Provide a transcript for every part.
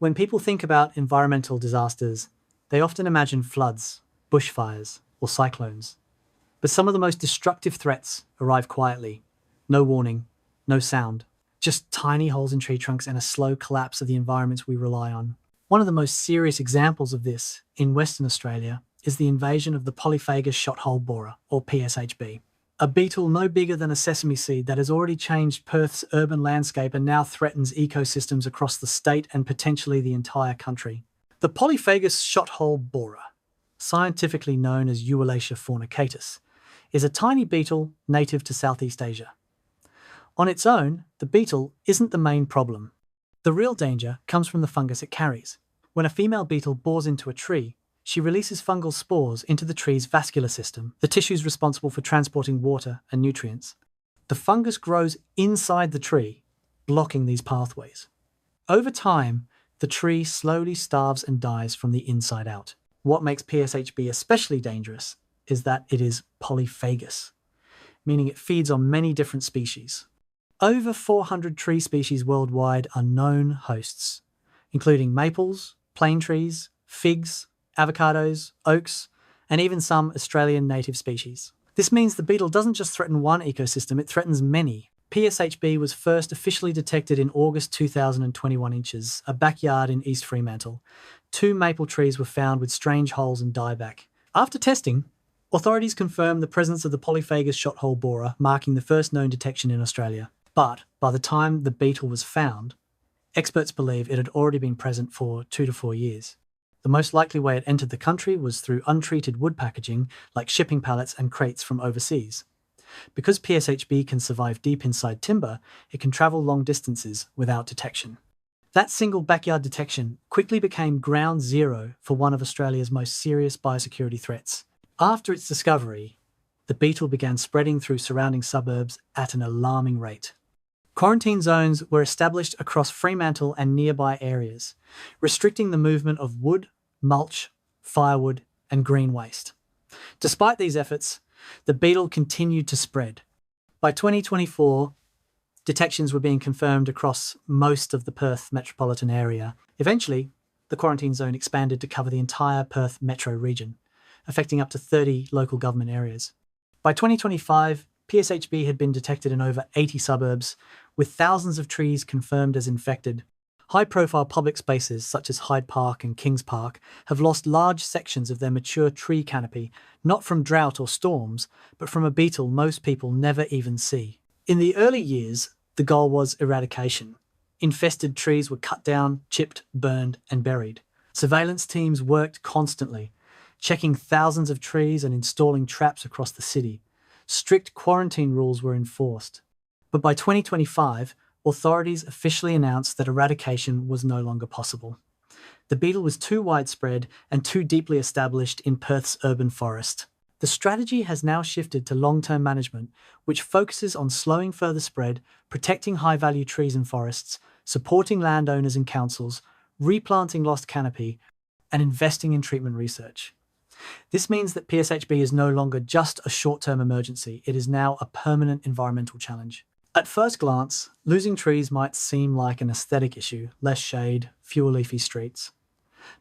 When people think about environmental disasters, they often imagine floods, bushfires, or cyclones. But some of the most destructive threats arrive quietly. No warning, no sound, just tiny holes in tree trunks and a slow collapse of the environments we rely on. One of the most serious examples of this in Western Australia is the invasion of the polyphagous shot-hole borer, or PSHP. A beetle no bigger than a sesame seed that has already changed Perth's urban landscape and now threatens ecosystems across the state and potentially the entire country. The polyphagous shot-hole borer, scientifically known as Eualacia fornicatus, is a tiny beetle native to Southeast Asia. On its own, the beetle isn't the main problem. The real danger comes from the fungus it carries. When a female beetle bores into a tree, she releases fungal spores into the tree's vascular system, the tissues responsible for transporting water and nutrients. The fungus grows inside the tree, blocking these pathways. Over time, the tree slowly starves and dies from the inside out. What makes PSHP especially dangerous is that it is polyphagous, meaning it feeds on many different species. Over 400 tree species worldwide are known hosts, including maples, plane trees, figs, avocados, oaks, and even some Australian native species. This means the beetle doesn't just threaten one ecosystem, it threatens many. PSHP was first officially detected in August 2021 inches, a backyard in East Fremantle. 2 maple trees were found with strange holes and dieback. After testing, authorities confirmed the presence of the polyphagous shot-hole borer, marking the first known detection in Australia. But by the time the beetle was found, experts believe it had already been present for 2 to 4 years. The most likely way it entered the country was through untreated wood packaging, like shipping pallets and crates from overseas. Because PSHP can survive deep inside timber, it can travel long distances without detection. That single backyard detection quickly became ground zero for one of Australia's most serious biosecurity threats. After its discovery, the beetle began spreading through surrounding suburbs at an alarming rate. Quarantine zones were established across Fremantle and nearby areas, restricting the movement of wood, mulch, firewood, and green waste. Despite these efforts, the beetle continued to spread. By 2024, detections were being confirmed across most of the Perth metropolitan area. Eventually, the quarantine zone expanded to cover the entire Perth metro region, affecting up to 30 local government areas. By 2025, PSHP had been detected in over 80 suburbs, with thousands of trees confirmed as infected. High-profile public spaces such as Hyde Park and Kings Park have lost large sections of their mature tree canopy, not from drought or storms, but from a beetle most people never even see. In the early years, the goal was eradication. Infested trees were cut down, chipped, burned, and buried. Surveillance teams worked constantly, checking thousands of trees and installing traps across the city. Strict quarantine rules were enforced. But by 2025, authorities officially announced that eradication was no longer possible. The beetle was too widespread and too deeply established in Perth's urban forest. The strategy has now shifted to long-term management, which focuses on slowing further spread, protecting high-value trees and forests, supporting landowners and councils, replanting lost canopy, and investing in treatment research. This means that PSHP is no longer just a short-term emergency, it is now a permanent environmental challenge. At first glance, losing trees might seem like an aesthetic issue, less shade, fewer leafy streets.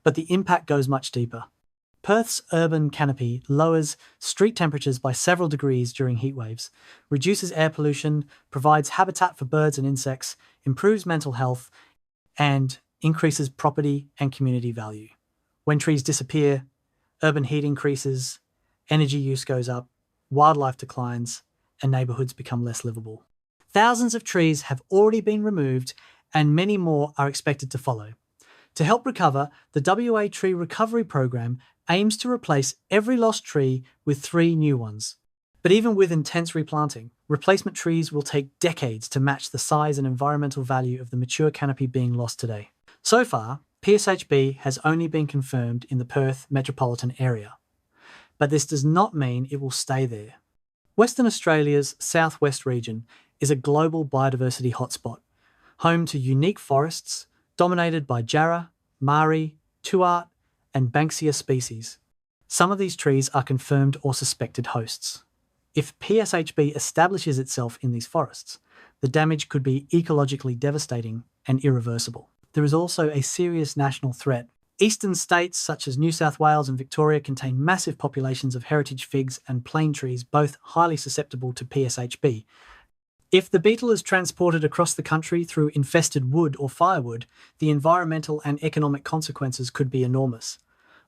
But the impact goes much deeper. Perth's urban canopy lowers street temperatures by several degrees during heat waves, reduces air pollution, provides habitat for birds and insects, improves mental health, and increases property and community value. When trees disappear, urban heat increases, energy use goes up, wildlife declines, and neighbourhoods become less livable. Thousands of trees have already been removed and many more are expected to follow. To help recover, the WA Tree Recovery Program aims to replace every lost tree with 3 new ones. But even with intense replanting, replacement trees will take decades to match the size and environmental value of the mature canopy being lost today. So far, PSHP has only been confirmed in the Perth metropolitan area. But this does not mean it will stay there. Western Australia's southwest region is a global biodiversity hotspot, home to unique forests dominated by jarrah, marri, tuart, and banksia species. Some of these trees are confirmed or suspected hosts. If PSHP establishes itself in these forests, the damage could be ecologically devastating and irreversible. there is also a serious national threat. Eastern states such as New South Wales and Victoria contain massive populations of heritage figs and plane trees, both highly susceptible to PSHP. If the beetle is transported across the country through infested wood or firewood, the environmental and economic consequences could be enormous.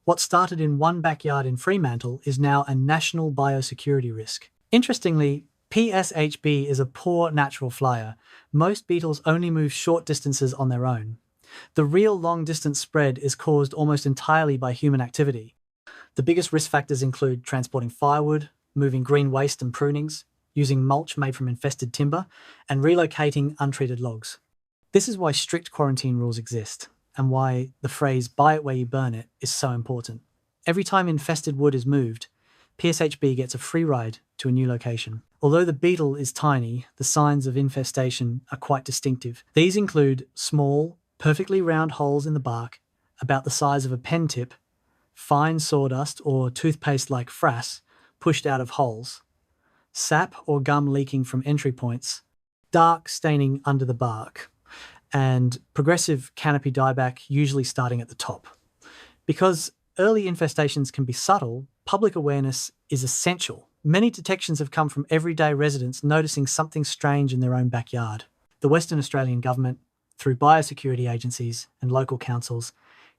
What started in one backyard in Fremantle is now a national biosecurity risk. Interestingly, PSHP is a poor natural flyer. Most beetles only move short distances on their own. The real long-distance spread is caused almost entirely by human activity. The biggest risk factors include transporting firewood, moving green waste and prunings, using mulch made from infested timber, and relocating untreated logs. This is why strict quarantine rules exist, and why the phrase "buy it where you burn it" is so important. Every time infested wood is moved, PSHP gets a free ride to a new location. Although the beetle is tiny, the signs of infestation are quite distinctive. These include small, perfectly round holes in the bark, about the size of a pen tip, fine sawdust or toothpaste-like frass pushed out of holes, sap or gum leaking from entry points, dark staining under the bark, and progressive canopy dieback, usually starting at the top. Because early infestations can be subtle, public awareness is essential. Many detections have come from everyday residents noticing something strange in their own backyard. The Western Australian Government, through biosecurity agencies and local councils,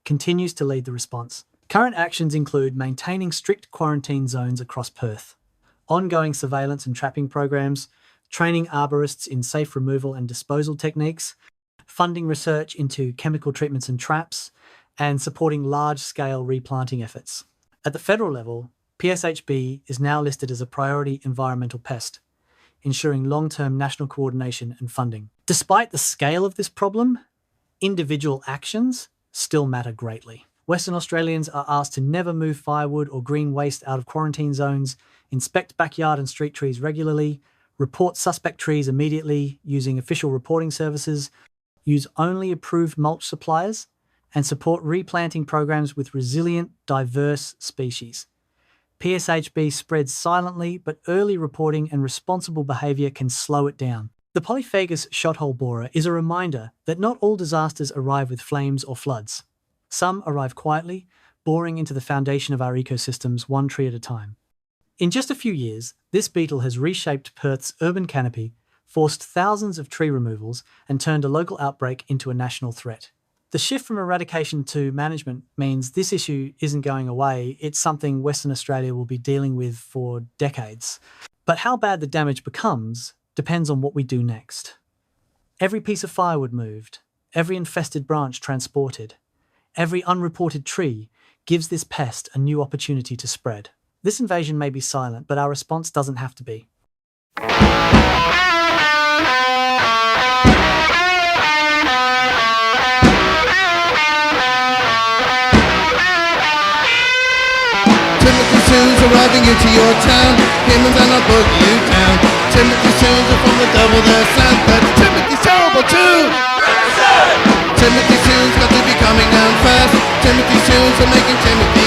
continues to lead the response. Current actions include maintaining strict quarantine zones across Perth, ongoing surveillance and trapping programs, training arborists in safe removal and disposal techniques, funding research into chemical treatments and traps, and supporting large-scale replanting efforts. At the federal level, PSHP is now listed as a priority environmental pest, ensuring long-term national coordination and funding. Despite the scale of this problem, individual actions still matter greatly. Western Australians are asked to never move firewood or green waste out of quarantine zones, inspect backyard and street trees regularly, report suspect trees immediately using official reporting services, use only approved mulch suppliers, and support replanting programs with resilient, diverse species. PSHP spreads silently, but early reporting and responsible behaviour can slow it down. The polyphagous shothole borer is a reminder that not all disasters arrive with flames or floods. Some arrive quietly, boring into the foundation of our ecosystems one tree at a time. In just a few years, this beetle has reshaped Perth's urban canopy, forced thousands of tree removals, and turned a local outbreak into a national threat. The shift from eradication to management means this issue isn't going away. It's something Western Australia will be dealing with for decades. But how bad the damage becomes depends on what we do next. Every piece of firewood moved, every infested branch transported, every unreported tree gives this pest a new opportunity to spread. This invasion may be silent, but our response doesn't have to be. Timothy soon's arriving into your town. Him and then I'll put you down. Timothy soon's are from the devil, they're sent. But Timothy's terrible too. Timothy soon's got to be coming down fast. Timothy soon's are making Timothy